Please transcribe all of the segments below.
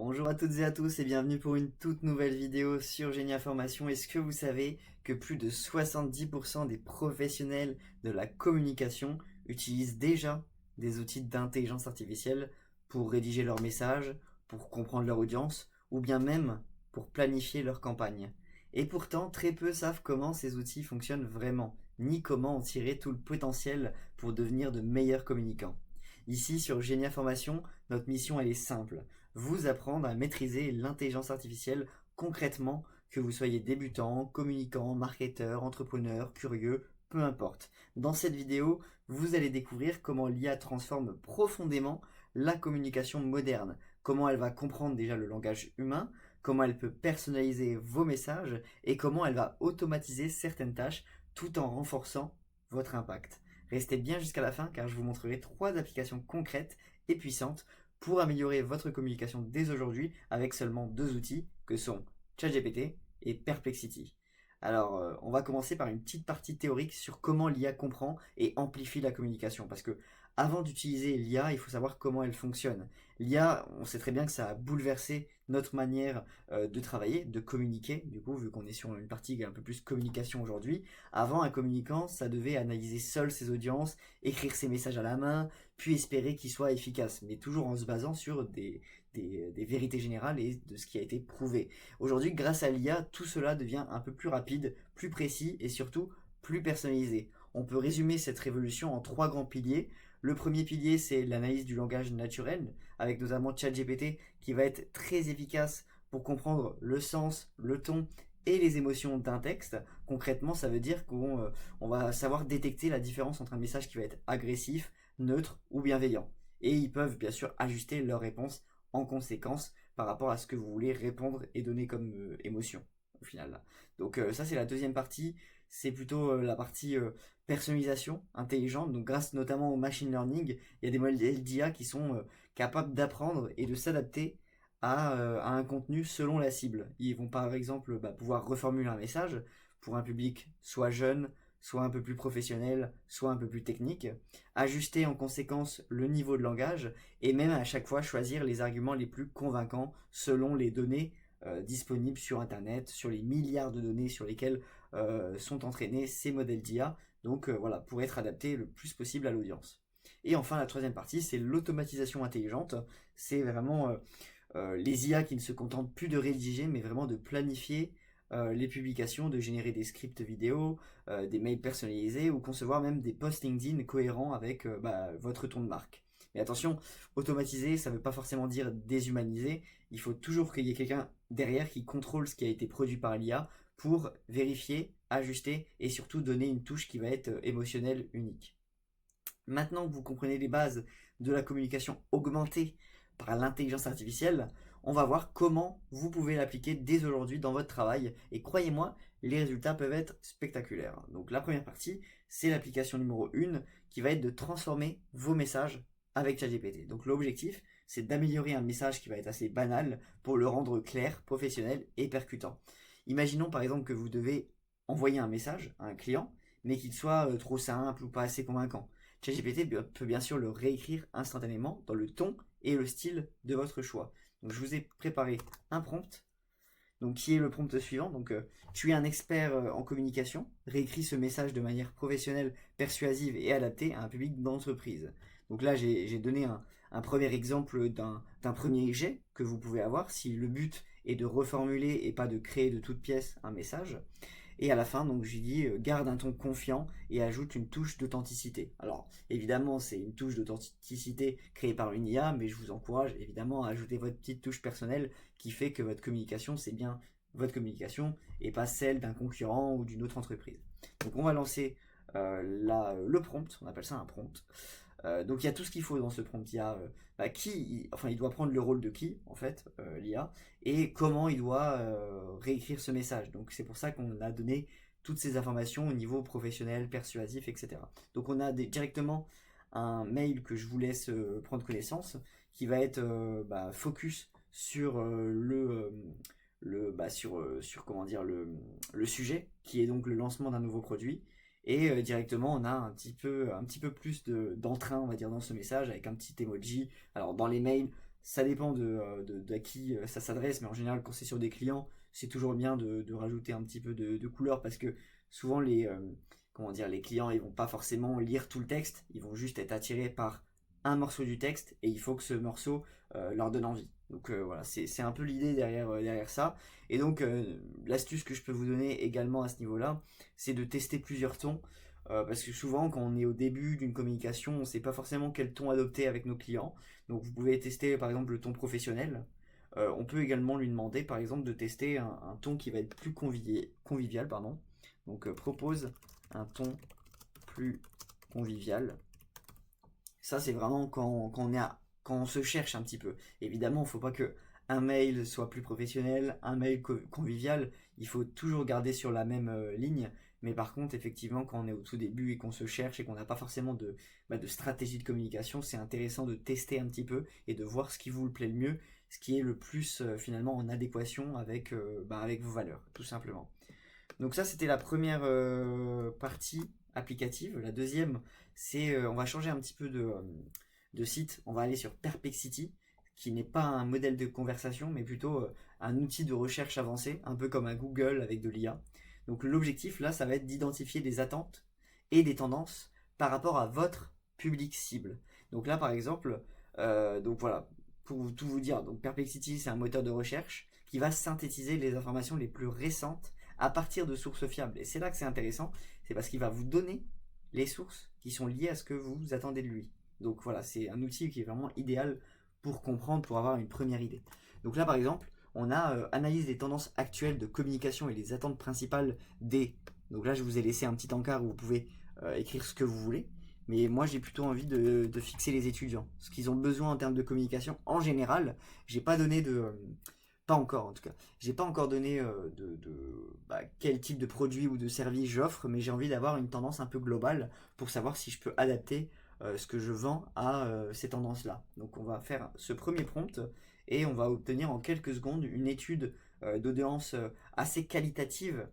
Bonjour à toutes et à tous et bienvenue pour une toute nouvelle vidéo sur Génia Formation. Est-ce que vous savez que plus de 70% des professionnels de la communication utilisent déjà des outils d'intelligence artificielle pour rédiger leurs messages, pour comprendre leur audience ou bien même pour planifier leur campagne? Et pourtant, très peu savent comment ces outils fonctionnent vraiment, ni comment en tirer tout le potentiel pour devenir de meilleurs communicants. Ici, sur Génia Formation, notre mission elle est simple: vous apprendre à maîtriser l'intelligence artificielle concrètement, que vous soyez débutant, communicant, marketeur, entrepreneur, curieux, peu importe. Dans cette vidéo, vous allez découvrir comment l'IA transforme profondément la communication moderne, comment elle va comprendre déjà le langage humain, comment elle peut personnaliser vos messages et comment elle va automatiser certaines tâches tout en renforçant votre impact. Restez bien jusqu'à la fin car je vous montrerai 3 applications concrètes et puissantes pour améliorer votre communication dès aujourd'hui avec seulement 2 outils que sont ChatGPT et Perplexity. Alors, on va commencer par une petite partie théorique sur comment l'IA comprend et amplifie la communication. Parce que avant d'utiliser l'IA, il faut savoir comment elle fonctionne. L'IA, on sait très bien que ça a bouleversé notre manière de travailler, de communiquer. Du coup, vu qu'on est sur une partie un peu plus communication aujourd'hui, avant, un communicant, ça devait analyser seul ses audiences, écrire ses messages à la main, puis espérer qu'il soit efficace, mais toujours en se basant sur des vérités générales et de ce qui a été prouvé. Aujourd'hui, grâce à l'IA, tout cela devient un peu plus rapide, plus précis et surtout plus personnalisé. On peut résumer cette révolution en 3 grands piliers. Le premier pilier, c'est l'analyse du langage naturel, avec notamment ChatGPT, qui va être très efficace pour comprendre le sens, le ton et les émotions d'un texte. Concrètement, ça veut dire qu'on va savoir détecter la différence entre un message qui va être agressif, neutre ou bienveillant. Et ils peuvent bien sûr ajuster leur réponse en conséquence par rapport à ce que vous voulez répondre et donner comme émotion au final. Donc ça c'est la deuxième partie, c'est plutôt la partie personnalisation intelligente. Donc grâce notamment au machine learning, il y a des modèles d'IA qui sont capables d'apprendre et de s'adapter à un contenu selon la cible. Ils vont par exemple pouvoir reformuler un message pour un public soit jeune, soit un peu plus professionnel, soit un peu plus technique, ajuster en conséquence le niveau de langage et même à chaque fois choisir les arguments les plus convaincants selon les données disponibles sur Internet, sur les milliards de données sur lesquelles sont entraînés ces modèles d'IA, donc voilà, pour être adapté le plus possible à l'audience. Et enfin, la troisième partie, c'est l'automatisation intelligente. C'est vraiment les IA qui ne se contentent plus de rédiger, mais vraiment de planifier les publications, de générer des scripts vidéo, des mails personnalisés ou concevoir même des posts LinkedIn cohérents avec votre ton de marque. Mais attention, automatiser, ça ne veut pas forcément dire déshumaniser. Il faut toujours qu'il y ait quelqu'un derrière qui contrôle ce qui a été produit par l'IA pour vérifier, ajuster et surtout donner une touche qui va être émotionnelle, unique. Maintenant que vous comprenez les bases de la communication augmentée par l'intelligence artificielle, on va voir comment vous pouvez l'appliquer dès aujourd'hui dans votre travail. Et croyez-moi, les résultats peuvent être spectaculaires. Donc la première partie, c'est l'application numéro 1 qui va être de transformer vos messages avec ChatGPT. Donc l'objectif, c'est d'améliorer un message qui va être assez banal pour le rendre clair, professionnel et percutant. Imaginons par exemple que vous devez envoyer un message à un client, mais qu'il soit trop simple ou pas assez convaincant. ChatGPT peut bien sûr le réécrire instantanément dans le ton et le style de votre choix. Donc je vous ai préparé un prompt, donc qui est le prompt suivant. Donc tu es un expert en communication, réécris ce message de manière professionnelle, persuasive et adaptée à un public d'entreprise. Donc là j'ai donné un premier exemple d'un premier jet que vous pouvez avoir si le but est de reformuler et pas de créer de toutes pièces un message. Et à la fin, donc j'ai dit garde un ton confiant et ajoute une touche d'authenticité. Alors évidemment, c'est une touche d'authenticité créée par une IA, mais je vous encourage évidemment à ajouter votre petite touche personnelle qui fait que votre communication, c'est bien votre communication et pas celle d'un concurrent ou d'une autre entreprise. Donc on va lancer le prompt, on appelle ça un prompt. Donc il y a tout ce qu'il faut dans ce prompt. Il y a il doit prendre le rôle de qui en fait, l'IA, et comment il doit réécrire ce message. Donc c'est pour ça qu'on a donné toutes ces informations au niveau professionnel, persuasif, etc. Donc on a directement un mail que je vous laisse prendre connaissance, qui va être focus sur sur comment dire le sujet, qui est donc le lancement d'un nouveau produit. Et directement, on a un petit peu plus d'entrain, on va dire, dans ce message, avec un petit emoji. Alors, dans les mails, Ça dépend à qui ça s'adresse, mais en général, quand c'est sur des clients, c'est toujours bien de rajouter un petit peu de couleur parce que souvent comment dire, les clients ils vont pas forcément lire tout le texte, ils vont juste être attirés par un morceau du texte et il faut que ce morceau leur donne envie. Donc voilà, c'est un peu l'idée derrière ça. Et donc l'astuce que je peux vous donner également à ce niveau-là, c'est de tester plusieurs tons. Parce que souvent, quand on est au début d'une communication, on ne sait pas forcément quel ton adopter avec nos clients. Donc vous pouvez tester par exemple le ton professionnel. On peut également lui demander par exemple de tester un ton qui va être plus convivial. Pardon. Donc propose un ton plus convivial. Ça c'est vraiment quand on se cherche un petit peu. Évidemment, il ne faut pas que un mail soit plus professionnel, un mail convivial. Il faut toujours garder sur la même ligne. Mais par contre, effectivement, quand on est au tout début et qu'on se cherche et qu'on n'a pas forcément de stratégie de communication, c'est intéressant de tester un petit peu et de voir ce qui vous plaît le mieux, ce qui est le plus finalement en adéquation avec vos valeurs, tout simplement. Donc ça, c'était la première partie applicative. La deuxième, c'est on va changer un petit peu de site. On va aller sur Perplexity, qui n'est pas un modèle de conversation, mais plutôt un outil de recherche avancé, un peu comme un Google avec de l'IA. Donc l'objectif là, ça va être d'identifier des attentes et des tendances par rapport à votre public cible. Donc là, par exemple, donc voilà, pour tout vous dire, donc Perplexity, c'est un moteur de recherche qui va synthétiser les informations les plus récentes à partir de sources fiables. Et c'est là que c'est intéressant, c'est parce qu'il va vous donner les sources qui sont liées à ce que vous attendez de lui. Donc voilà, c'est un outil qui est vraiment idéal pour comprendre, pour avoir une première idée. Donc là, par exemple, on a analyse des tendances actuelles de communication et les attentes principales des. Donc là, je vous ai laissé un petit encart où vous pouvez écrire ce que vous voulez. Mais moi, j'ai plutôt envie de fixer les étudiants. Ce qu'ils ont besoin en termes de communication en général. J'ai pas donné pas encore en tout cas. J'ai pas encore donné quel type de produit ou de service j'offre, mais j'ai envie d'avoir une tendance un peu globale pour savoir si je peux adapter ce que je vends à ces tendances-là. Donc on va faire ce premier prompt et on va obtenir en quelques secondes une étude d'audience assez qualitative.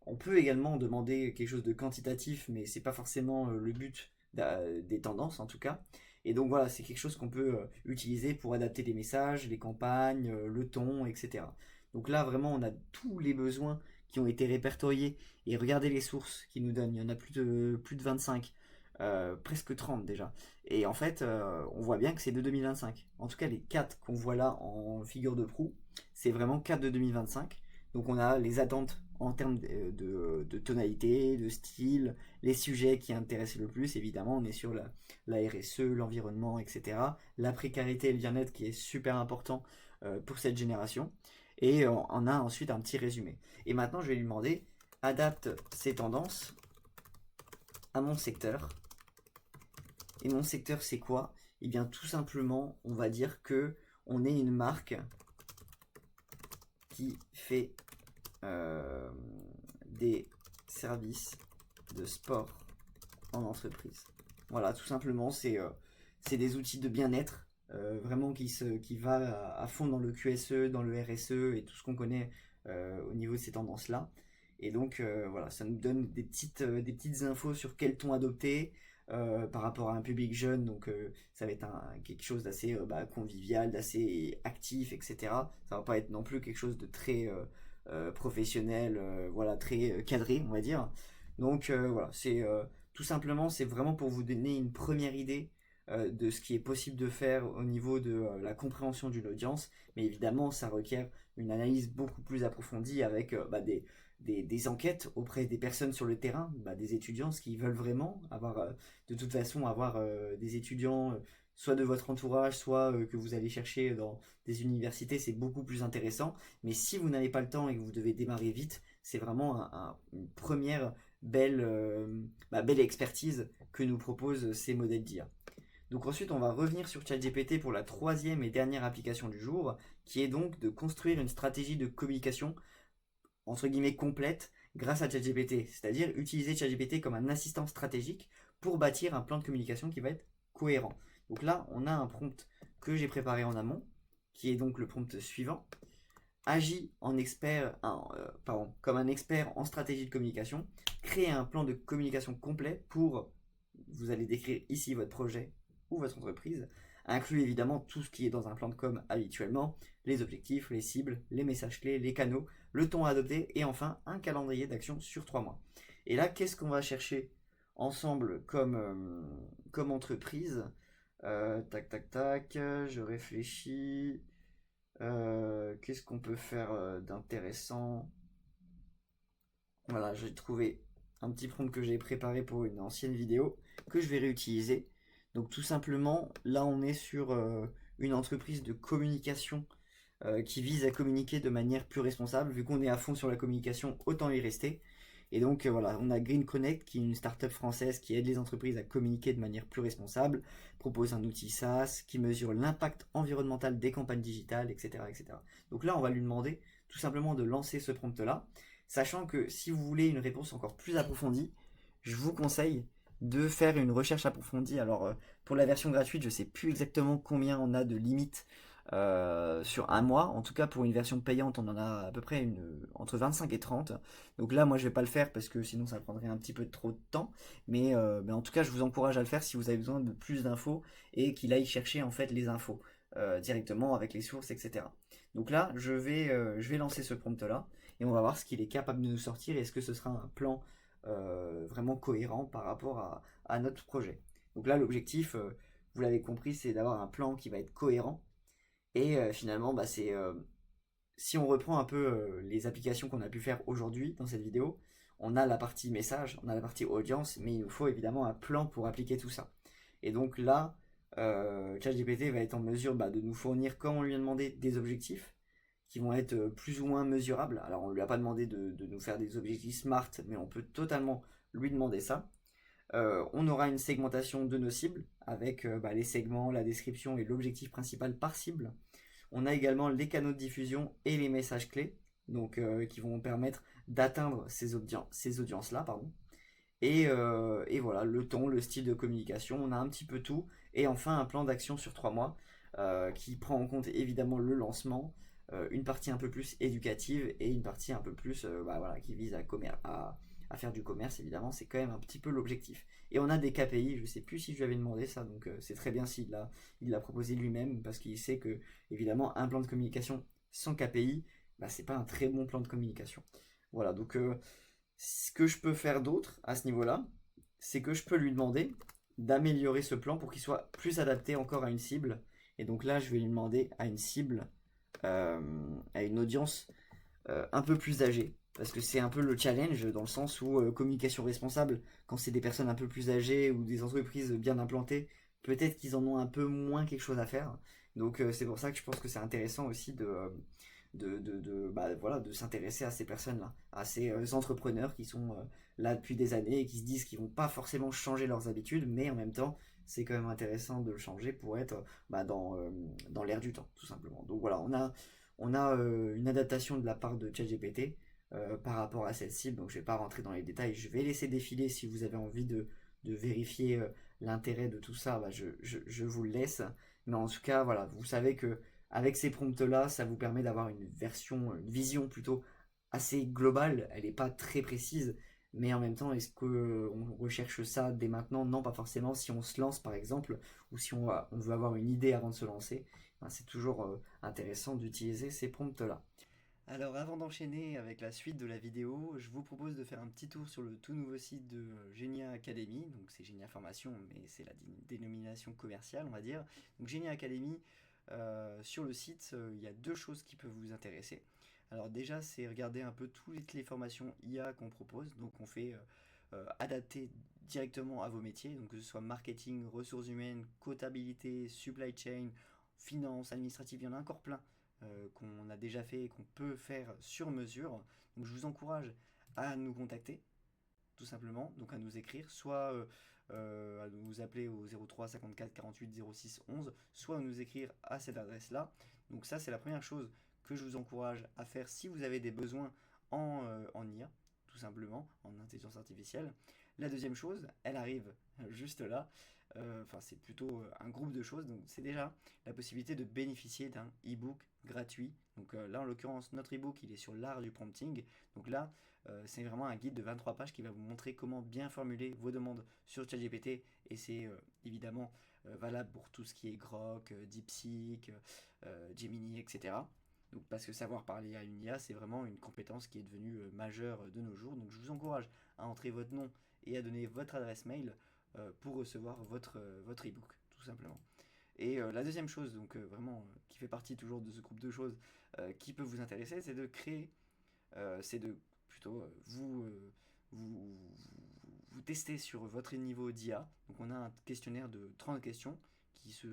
On peut également demander quelque chose de quantitatif, mais c'est pas forcément le but des tendances en tout cas. Et donc voilà, c'est quelque chose qu'on peut utiliser pour adapter les messages, les campagnes, le ton, etc. Donc là, vraiment, on a tous les besoins qui ont été répertoriés. Et regardez les sources qui nous donnent. Il y en a plus de 25, presque 30 déjà. Et en fait, on voit bien que c'est de 2025. En tout cas, les 4 qu'on voit là en figure de proue, c'est vraiment 4 de 2025. Donc on a les attentes en termes de tonalité, de style, les sujets qui intéressent le plus. Évidemment, on est sur la RSE, l'environnement, etc. La précarité et le bien-être qui est super important pour cette génération. Et on a ensuite un petit résumé. Et maintenant, je vais lui demander, adapte ces tendances à mon secteur. Et mon secteur, c'est quoi? Eh bien, tout simplement, on va dire que on est une marque qui fait des services de sport en entreprise. Voilà, tout simplement, c'est des outils de bien-être, vraiment qui va à fond dans le QSE, dans le RSE et tout ce qu'on connaît au niveau de ces tendances-là. Et donc, voilà, ça nous donne des petites infos sur quel ton adopter par rapport à un public jeune. Donc, ça va être quelque chose d'assez convivial, d'assez actif, etc. Ça va pas être non plus quelque chose de très professionnel, voilà, très cadré, on va dire. Donc, voilà, tout simplement, c'est vraiment pour vous donner une première idée de ce qui est possible de faire au niveau de la compréhension d'une audience. Mais évidemment, ça requiert une analyse beaucoup plus approfondie avec des enquêtes auprès des personnes sur le terrain, des étudiants, ce qu'ils veulent vraiment avoir, de toute façon, avoir des étudiants, soit de votre entourage, soit que vous allez chercher dans des universités, c'est beaucoup plus intéressant. Mais si vous n'avez pas le temps et que vous devez démarrer vite, c'est vraiment une première belle expertise que nous proposent ces modèles d'IA. Donc ensuite, on va revenir sur ChatGPT pour la troisième et dernière application du jour, qui est donc de construire une stratégie de communication entre guillemets complète grâce à ChatGPT, c'est-à-dire utiliser ChatGPT comme un assistant stratégique pour bâtir un plan de communication qui va être cohérent. Donc là, on a un prompt que j'ai préparé en amont, qui est donc le prompt suivant. Agis comme un expert en stratégie de communication, créez un plan de communication complet pour, vous allez décrire ici votre projet ou votre entreprise, inclut évidemment tout ce qui est dans un plan de com habituellement, les objectifs, les cibles, les messages clés, les canaux, le ton à adopter et enfin un calendrier d'action sur 3 mois. Et là, qu'est-ce qu'on va chercher ensemble comme entreprise? Tac, tac, tac, je réfléchis. Qu'est-ce qu'on peut faire d'intéressant? Voilà, j'ai trouvé un petit prompt que j'ai préparé pour une ancienne vidéo que je vais réutiliser. Donc tout simplement, là on est sur une entreprise de communication qui vise à communiquer de manière plus responsable. Vu qu'on est à fond sur la communication, autant y rester. Et donc voilà, on a Green Connect qui est une start-up française qui aide les entreprises à communiquer de manière plus responsable, propose un outil SaaS qui mesure l'impact environnemental des campagnes digitales, etc., etc. Donc là, on va lui demander tout simplement de lancer ce prompt-là, sachant que si vous voulez une réponse encore plus approfondie, je vous conseille de faire une recherche approfondie. Alors pour la version gratuite, je ne sais plus exactement combien on a de limites sur un mois. En tout cas, pour une version payante, on en a à peu près entre 25 et 30. Donc là, moi, je vais pas le faire parce que sinon, ça prendrait un petit peu trop de temps. Mais en tout cas, je vous encourage à le faire si vous avez besoin de plus d'infos et qu'il aille chercher en fait les infos directement avec les sources, etc. Donc là, je vais lancer ce prompt-là et on va voir ce qu'il est capable de nous sortir et est-ce que ce sera un plan vraiment cohérent par rapport à notre projet. Donc là, l'objectif, vous l'avez compris, c'est d'avoir un plan qui va être cohérent et finalement, bah, si on reprend un peu les applications qu'on a pu faire aujourd'hui dans cette vidéo, on a la partie message, on a la partie audience, mais il nous faut évidemment un plan pour appliquer tout ça. Et donc là, ChatGPT va être en mesure de nous fournir, comme on lui a demandé, des objectifs qui vont être plus ou moins mesurables. Alors on ne lui a pas demandé de nous faire des objectifs smart, mais on peut totalement lui demander ça. On aura une segmentation de nos cibles avec les segments, la description et l'objectif principal par cible. On a également les canaux de diffusion et les messages clés, donc qui vont permettre d'atteindre ces audiences-là, pardon. Et voilà, le ton, le style de communication, on a un petit peu tout. Et enfin, un plan d'action sur 3 mois qui prend en compte évidemment le lancement, une partie un peu plus éducative et une partie un peu plus voilà, qui vise à faire du commerce, évidemment. C'est quand même un petit peu l'objectif. Et on a des KPI, je ne sais plus si je lui avais demandé ça, donc c'est très bien s'il l'a proposé lui-même parce qu'il sait que, évidemment, un plan de communication sans KPI, c'est pas un très bon plan de communication. Voilà, donc ce que je peux faire d'autre à ce niveau-là, c'est que je peux lui demander d'améliorer ce plan pour qu'il soit plus adapté encore à une cible. Et donc là, je vais lui demander à une cible, à une audience un peu plus âgée. Parce que c'est un peu le challenge dans le sens où communication responsable, quand c'est des personnes un peu plus âgées ou des entreprises bien implantées, peut-être qu'ils en ont un peu moins quelque chose à faire. Donc c'est pour ça que je pense que c'est intéressant aussi voilà, de s'intéresser à ces personnes-là, à ces entrepreneurs qui sont là depuis des années et qui se disent qu'ils vont pas forcément changer leurs habitudes, mais en même temps, c'est quand même intéressant de le changer pour être dans l'air du temps, tout simplement. Donc voilà, on a une adaptation de la part de ChatGPT par rapport à cette cible, donc je vais pas rentrer dans les détails, je vais laisser défiler si vous avez envie de vérifier l'intérêt de tout ça, je vous le laisse. Mais en tout cas, voilà, vous savez que avec ces prompts-là, ça vous permet d'avoir une vision plutôt assez globale. Elle n'est pas très précise, mais en même temps, est-ce qu'on recherche ça dès maintenant? Non, pas forcément. Si on se lance, par exemple, ou si on veut avoir une idée avant de se lancer, c'est toujours intéressant d'utiliser ces prompts-là. Alors avant d'enchaîner avec la suite de la vidéo, je vous propose de faire un petit tour sur le tout nouveau site de Genia Academy. Donc c'est Genia Formation, mais c'est la dénomination commerciale, on va dire. Donc Genia Academy, sur le site, il y a deux choses qui peuvent vous intéresser. Alors déjà, c'est regarder un peu toutes les formations IA qu'on propose. Donc on fait adapter directement à vos métiers, donc que ce soit marketing, ressources humaines, comptabilité, supply chain, finance, administrative, il y en a encore plein qu'on a déjà fait et qu'on peut faire sur mesure. Donc je vous encourage à nous contacter, tout simplement, donc à nous écrire, soit à nous appeler au 03 54 48 06 11, soit à nous écrire à cette adresse-là. Donc ça, c'est la première chose que je vous encourage à faire si vous avez des besoins en IA, tout simplement, en intelligence artificielle. La deuxième chose, elle arrive juste là, enfin c'est plutôt un groupe de choses, donc c'est déjà la possibilité de bénéficier d'un e-book gratuit. Donc là en l'occurrence notre e-book il est sur l'art du prompting, donc là c'est vraiment un guide de 23 pages qui va vous montrer comment bien formuler vos demandes sur ChatGPT, et c'est évidemment valable pour tout ce qui est Grok, DeepSeek, Gemini, etc. Donc, parce que savoir parler à une IA, c'est vraiment une compétence qui est devenue majeure de nos jours. Donc je vous encourage à entrer votre nom et à donner votre adresse mail pour recevoir votre e-book, tout simplement. Et la deuxième chose, donc vraiment, qui fait partie toujours de ce groupe de choses qui peut vous intéresser, c'est de créer, c'est de plutôt vous tester sur votre niveau d'IA. Donc on a un questionnaire de 30 questions qui se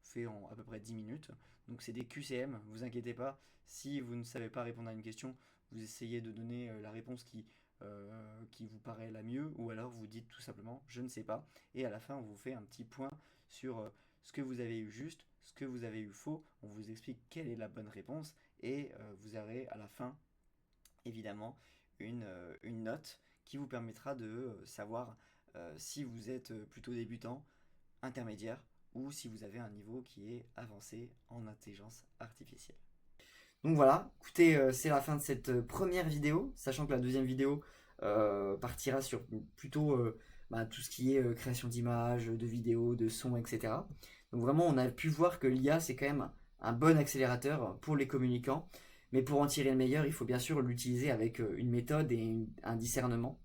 fait en à peu près 10 minutes. Donc c'est des QCM, vous inquiétez pas, si vous ne savez pas répondre à une question, vous essayez de donner la réponse qui vous paraît la mieux, ou alors vous dites tout simplement je ne sais pas, et à la fin on vous fait un petit point sur ce que vous avez eu juste, ce que vous avez eu faux, on vous explique quelle est la bonne réponse, et vous aurez à la fin évidemment une note qui vous permettra de savoir si vous êtes plutôt débutant, intermédiaire, ou si vous avez un niveau qui est avancé en intelligence artificielle. Donc voilà, écoutez, c'est la fin de cette première vidéo, sachant que la deuxième vidéo partira sur plutôt tout ce qui est création d'images, de vidéos, de sons, etc. Donc vraiment, on a pu voir que l'IA, c'est quand même un bon accélérateur pour les communicants, mais pour en tirer le meilleur, il faut bien sûr l'utiliser avec une méthode et un discernement.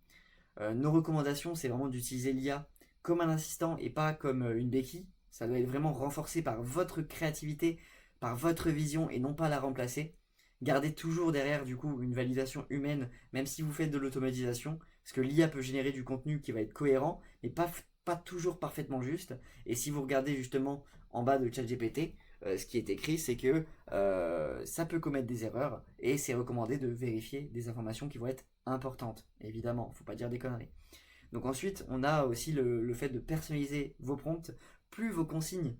Nos recommandations, c'est vraiment d'utiliser l'IA comme un assistant et pas comme une béquille. Ça doit être vraiment renforcé par votre créativité, par votre vision, et non pas la remplacer. Gardez toujours derrière du coup une validation humaine, même si vous faites de l'automatisation, parce que l'IA peut générer du contenu qui va être cohérent, mais pas toujours parfaitement juste. Et si vous regardez justement en bas de ChatGPT, ce qui est écrit, c'est que ça peut commettre des erreurs, et c'est recommandé de vérifier des informations qui vont être importantes. Évidemment, il ne faut pas dire des conneries. Donc ensuite, on a aussi le fait de personnaliser vos prompts. Plus vos consignes,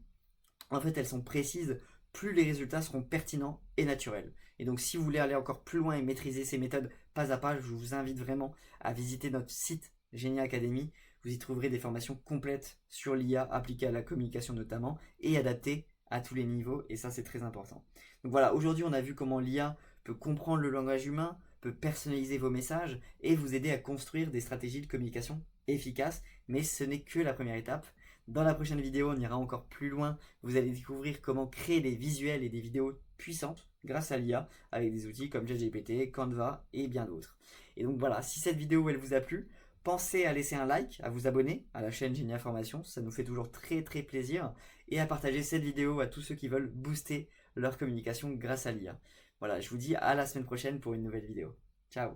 en fait, elles sont précises, plus les résultats seront pertinents et naturels. Et donc, si vous voulez aller encore plus loin et maîtriser ces méthodes pas à pas, je vous invite vraiment à visiter notre site Genia Academy. Vous y trouverez des formations complètes sur l'IA appliquée à la communication notamment, et adaptées à tous les niveaux, et ça c'est très important. Donc voilà, aujourd'hui on a vu comment l'IA peut comprendre le langage humain, peut personnaliser vos messages et vous aider à construire des stratégies de communication efficaces, mais ce n'est que la première étape. Dans la prochaine vidéo, on ira encore plus loin. Vous allez découvrir comment créer des visuels et des vidéos puissantes grâce à l'IA avec des outils comme ChatGPT, Canva et bien d'autres. Et donc voilà, si cette vidéo elle vous a plu, pensez à laisser un like, à vous abonner à la chaîne Genia Formation, ça nous fait toujours très très plaisir, et à partager cette vidéo à tous ceux qui veulent booster leur communication grâce à l'IA. Voilà, je vous dis à la semaine prochaine pour une nouvelle vidéo. Ciao.